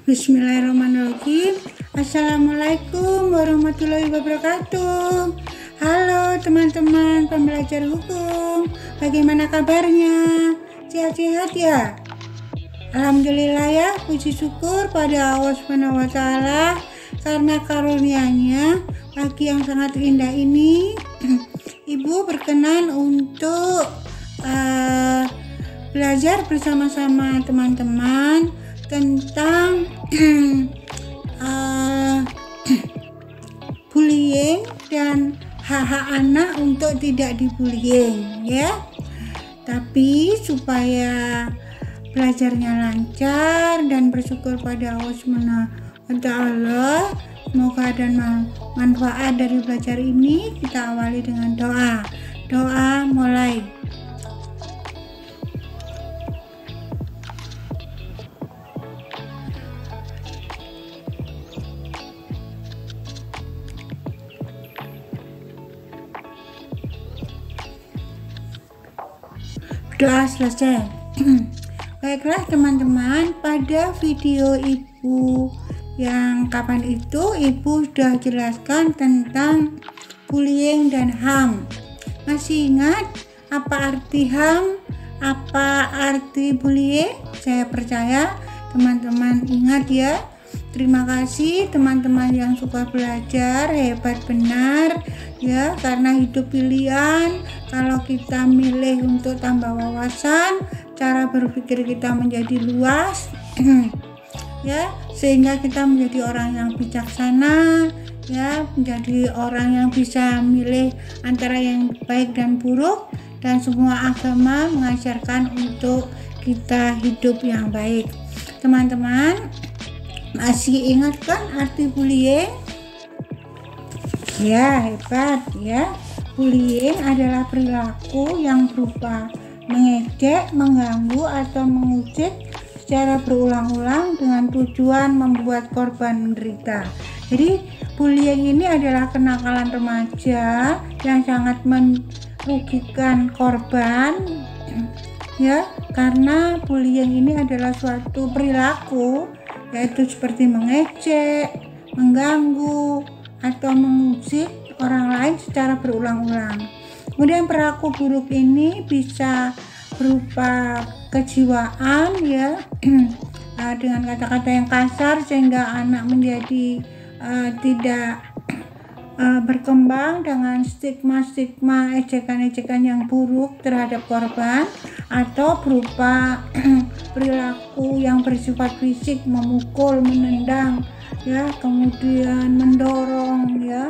Bismillahirrahmanirrahim. Assalamualaikum warahmatullahi wabarakatuh. Halo teman-teman pembelajar hukum, bagaimana kabarnya? Sehat-sehat ya? Alhamdulillah ya, puji syukur pada Allah SWT karena karunia-Nya pagi yang sangat indah ini. Ibu berkenan untuk belajar bersama-sama teman-teman tentang bullying dan hak-hak anak untuk tidak dibullying ya. Tapi supaya belajarnya lancar dan bersyukur pada Allah SWT, semoga dan manfaat dari belajar ini. Kita awali dengan doa mulai. Doa selesai. Baiklah teman-teman, pada video ibu yang kapan itu ibu sudah jelaskan tentang bullying dan HAM. Masih ingat apa arti HAM, apa arti bullying? Saya percaya teman-teman ingat ya. Terima kasih teman-teman yang suka belajar, hebat benar ya, karena hidup pilihan. Kalau kita milih untuk tambah wawasan, cara berpikir kita menjadi luas ya, sehingga kita menjadi orang yang bijaksana ya, menjadi orang yang bisa milih antara yang baik dan buruk, dan semua agama mengajarkan untuk kita hidup yang baik. Teman-teman masih ingat kan arti bullying? Ya, hebat ya. Bullying adalah perilaku yang berupa mengejek, mengganggu, atau mengujek secara berulang-ulang dengan tujuan membuat korban menderita. Jadi bullying ini adalah kenakalan remaja yang sangat merugikan korban ya, karena bullying ini adalah suatu perilaku, yaitu seperti mengejek, mengganggu, atau mengusik orang lain secara berulang-ulang. Kemudian perilaku buruk ini bisa berupa kejiwaan ya, dengan kata-kata yang kasar sehingga anak menjadi tidak berkembang dengan stigma-stigma, ejekan-ejekan yang buruk terhadap korban, atau berupa perilaku yang bersifat fisik, memukul, menendang ya, kemudian mendorong ya.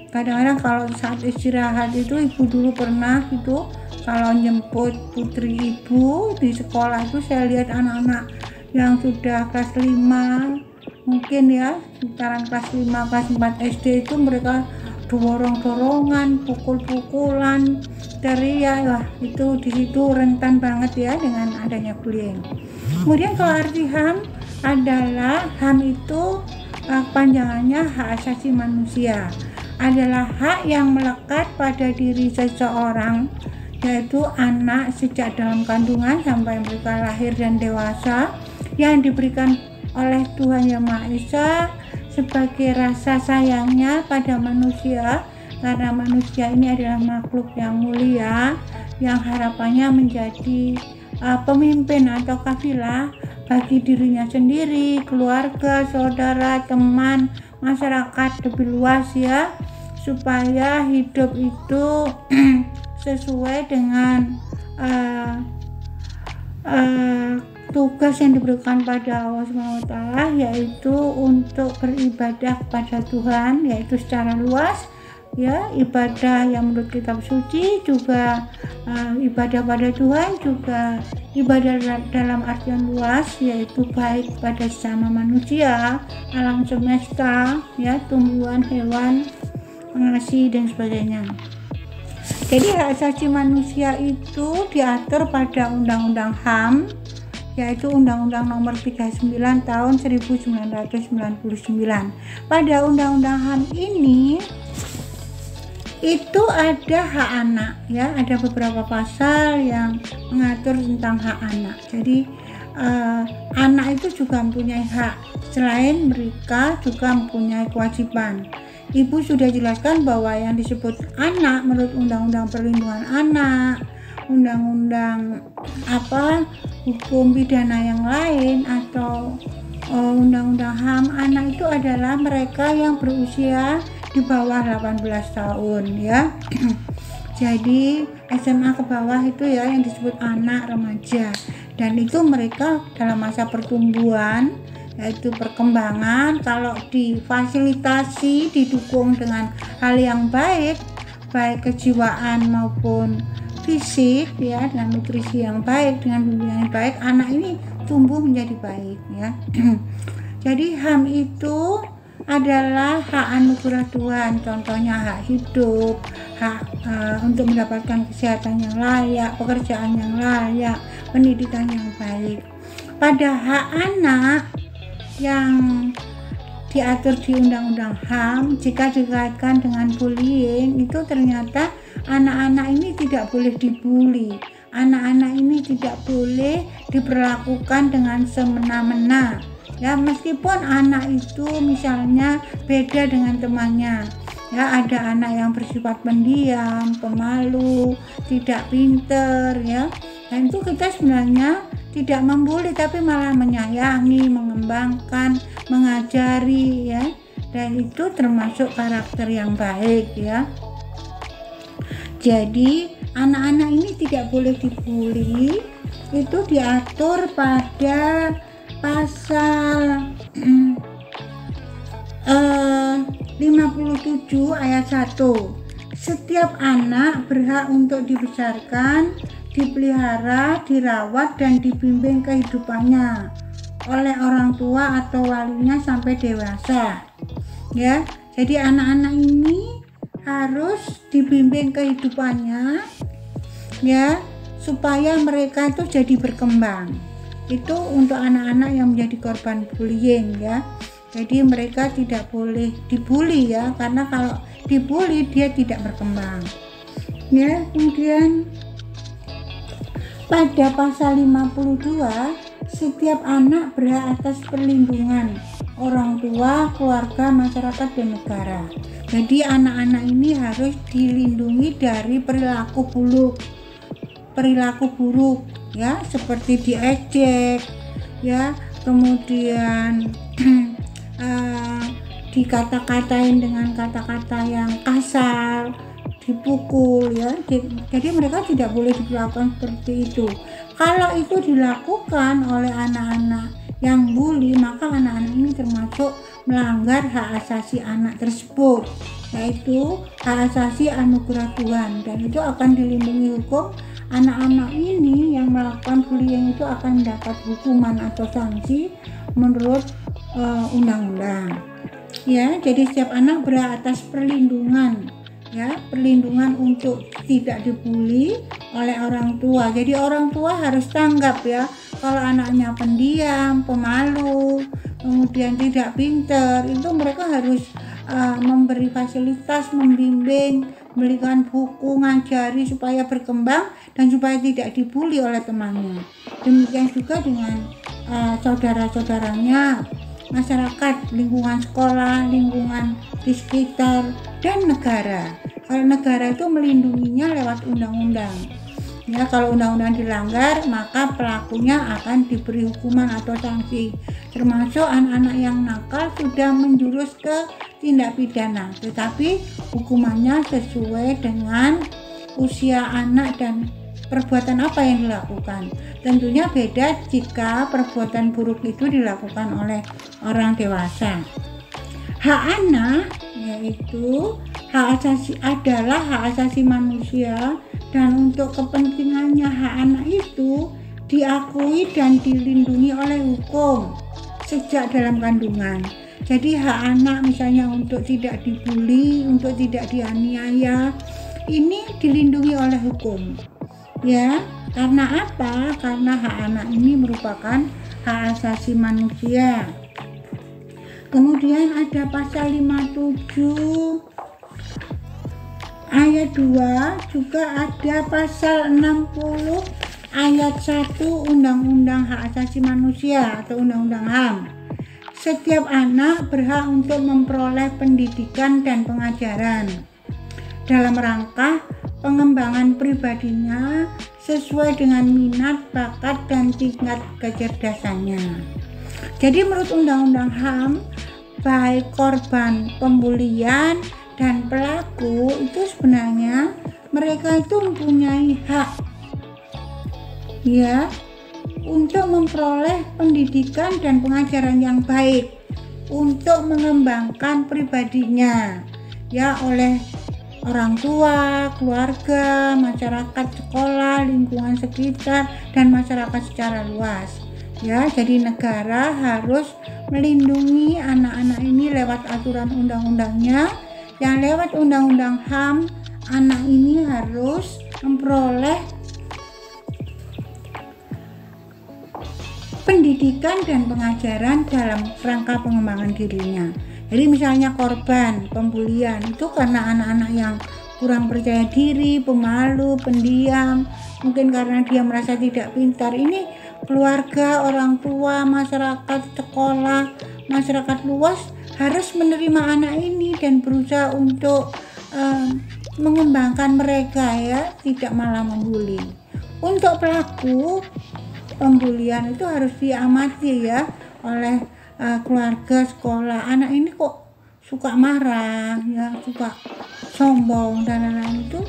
Kadang-kadang kalau saat istirahat itu, ibu dulu pernah itu kalau jemput putri ibu di sekolah itu, saya lihat anak-anak yang sudah kelas 5 mungkin ya, sekitaran kelas 5, kelas 4 SD itu, mereka dorong-dorongan, pukul-pukulan, teriak. Wah, itu di situ rentan banget ya dengan adanya bullying. Kemudian kalau arti HAM adalah, HAM itu panjangannya hak asasi manusia, adalah hak yang melekat pada diri seseorang, yaitu anak sejak dalam kandungan sampai mereka lahir dan dewasa, yang diberikan oleh Tuhan Yang Maha Esa sebagai rasa sayangnya pada manusia, karena manusia ini adalah makhluk yang mulia yang harapannya menjadi pemimpin atau kafilah bagi dirinya sendiri, keluarga, saudara, teman, masyarakat lebih luas ya, supaya hidup itu sesuai dengan tugas yang diberikan pada Allah SWT, yaitu untuk beribadah kepada Tuhan, yaitu secara luas ya, ibadah yang menurut kitab suci, juga ibadah pada Tuhan, juga ibadah dalam artian luas, yaitu baik pada sesama manusia, alam semesta ya, tumbuhan, hewan, mengasihi dan sebagainya. Jadi hak asasi manusia itu diatur pada Undang-Undang HAM, yaitu Undang-Undang Nomor 39 Tahun 1999. Pada Undang-Undang HAM ini itu ada hak anak ya, ada beberapa pasal yang mengatur tentang hak anak. Jadi anak itu juga mempunyai hak. Selain mereka juga mempunyai kewajiban. Ibu sudah jelaskan bahwa yang disebut anak menurut Undang-Undang Perlindungan Anak, Undang-Undang hukum pidana yang lain, atau Undang-Undang HAM, anak itu adalah mereka yang berusia di bawah 18 tahun ya. Jadi SMA ke bawah itu ya yang disebut anak remaja, dan itu mereka dalam masa pertumbuhan, yaitu perkembangan. Kalau difasilitasi, didukung dengan hal yang baik kejiwaan maupun fisik ya, dengan nutrisi yang baik, dengan bimbingan yang baik, anak ini tumbuh menjadi baik ya. Jadi HAM itu adalah hak anugerah Tuhan, contohnya hak hidup, hak untuk mendapatkan kesehatan yang layak, pekerjaan yang layak, pendidikan yang baik. Pada hak anak yang diatur di Undang-Undang HAM, jika dikaitkan dengan bullying, itu ternyata anak-anak ini tidak boleh dibully. Anak-anak ini tidak boleh diperlakukan dengan semena-mena ya, meskipun anak itu misalnya beda dengan temannya ya. Ada anak yang bersifat pendiam, pemalu, tidak pinter ya, dan itu kita sebenarnya tidak membuli, tapi malah menyayangi, mengembangkan, mengajari ya, dan itu termasuk karakter yang baik ya. Jadi anak-anak ini tidak boleh dibully, itu diatur pada pasal 57 ayat 1. Setiap anak berhak untuk dibesarkan, dipelihara, dirawat, dan dibimbing kehidupannya oleh orang tua atau walinya sampai dewasa ya. Jadi anak-anak ini harus dibimbing kehidupannya ya, supaya mereka itu jadi berkembang. Itu untuk anak-anak yang menjadi korban bullying ya. Jadi mereka tidak boleh dibully ya, karena kalau dibully dia tidak berkembang ya. Kemudian pada pasal 52, setiap anak berhak atas perlindungan orang tua, keluarga, masyarakat, dan negara. Jadi anak-anak ini harus dilindungi dari perilaku buruk ya, seperti diejek ya, kemudian dikata-katain dengan kata-kata yang kasar, dipukul ya. Jadi mereka tidak boleh diperlakukan seperti itu. Kalau itu dilakukan oleh anak-anak yang bully, maka anak-anak ini termasuk melanggar hak asasi anak tersebut, yaitu hak asasi anugerah Tuhan, dan itu akan dilindungi hukum. Anak-anak ini yang melakukan bullying itu akan mendapat hukuman atau sanksi menurut undang-undang ya. Jadi setiap anak berhak atas perlindungan ya, perlindungan untuk tidak dibully oleh orang tua. Jadi orang tua harus tanggap ya, kalau anaknya pendiam, pemalu, kemudian tidak pintar, itu mereka harus memberi fasilitas, membimbing, memberikan buku, ngajari supaya berkembang dan supaya tidak dibully oleh temannya. Demikian juga dengan saudara-saudaranya, masyarakat, lingkungan sekolah, lingkungan di sekitar, dan negara. Kalau negara itu melindunginya lewat undang-undang ya. Kalau undang-undang dilanggar, maka pelakunya akan diberi hukuman atau sanksi, termasuk anak-anak yang nakal sudah menjurus ke tindak pidana, tetapi hukumannya sesuai dengan usia anak dan perbuatan apa yang dilakukan. Tentunya beda jika perbuatan buruk itu dilakukan oleh orang dewasa. Hak anak yaitu hak asasi adalah hak asasi manusia, dan untuk kepentingannya hak anak itu diakui dan dilindungi oleh hukum sejak dalam kandungan. Jadi hak anak misalnya untuk tidak dibully, untuk tidak dianiaya, ini dilindungi oleh hukum ya. Karena apa? Karena hak anak ini merupakan hak asasi manusia. Kemudian ada pasal 57 ayat 2, juga ada pasal 60 ayat 1 Undang-Undang Hak Asasi Manusia atau Undang-Undang HAM. Setiap anak berhak untuk memperoleh pendidikan dan pengajaran dalam rangka pengembangan pribadinya sesuai dengan minat, bakat, dan tingkat kecerdasannya. Jadi menurut Undang-Undang HAM, baik korban pembulian dan pelaku itu sebenarnya mereka itu mempunyai hak ya untuk memperoleh pendidikan dan pengajaran yang baik untuk mengembangkan pribadinya ya oleh orang tua, keluarga, masyarakat, sekolah, lingkungan sekitar, dan masyarakat secara luas. Ya, jadi negara harus melindungi anak-anak ini lewat aturan undang-undangnya. Yang lewat Undang-Undang HAM, anak ini harus memperoleh pendidikan dan pengajaran dalam rangka pengembangan dirinya. Jadi misalnya korban pembulian itu karena anak-anak yang kurang percaya diri, pemalu, pendiam, mungkin karena dia merasa tidak pintar. Ini keluarga, orang tua, masyarakat, sekolah, masyarakat luas harus menerima anak ini dan berusaha untuk mengembangkan mereka ya, tidak malah membuli. Untuk pelaku pembulian itu harus diamati ya oleh keluarga, sekolah. Anak ini kok suka marah ya, suka sombong dan lain-lain, itu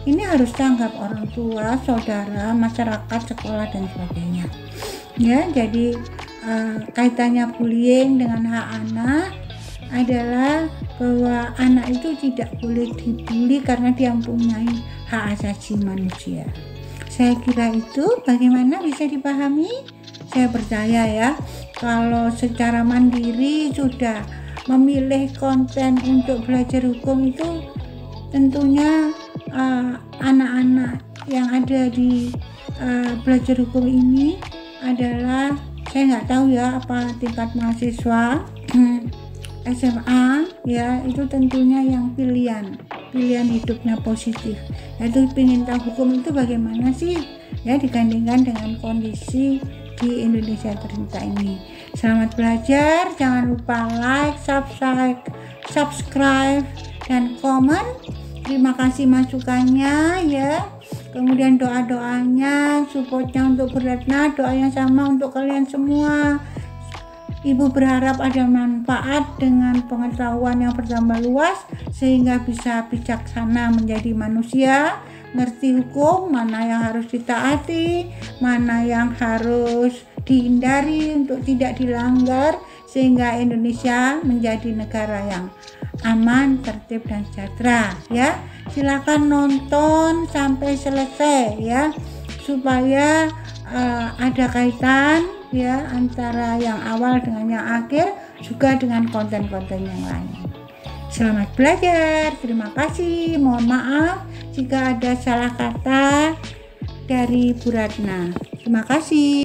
ini harus tanggap orang tua, saudara, masyarakat, sekolah dan sebagainya ya. Jadi kaitannya bullying dengan hak anak adalah bahwa anak itu tidak boleh dibully karena dia mempunyai hak asasi manusia. Saya kira itu bagaimana bisa dipahami. Saya percaya ya, kalau secara mandiri sudah memilih konten untuk belajar hukum itu tentunya anak-anak yang ada di belajar hukum ini adalah, saya nggak tahu ya apa tingkat mahasiswa SMA ya, itu tentunya yang pilihan hidupnya positif, yaitu ingin tahu hukum itu bagaimana sih ya dibandingkan dengan kondisi di Indonesia tercinta ini. Selamat belajar, jangan lupa like, subscribe dan komen. Terima kasih masukannya ya. Kemudian doa-doanya, supportnya untuk Buratna, doanya sama untuk kalian semua. Ibu berharap ada manfaat dengan pengetahuan yang bertambah luas sehingga bisa bijaksana menjadi manusia, ngerti hukum, mana yang harus ditaati, mana yang harus dihindari untuk tidak dilanggar, sehingga Indonesia menjadi negara yang aman, tertib dan sejahtera ya. Silakan nonton sampai selesai ya, supaya ada kaitan ya antara yang awal dengan yang akhir, juga dengan konten-konten yang lain. Selamat belajar, terima kasih. Mohon maaf jika ada salah kata dari Buratna. Terima kasih.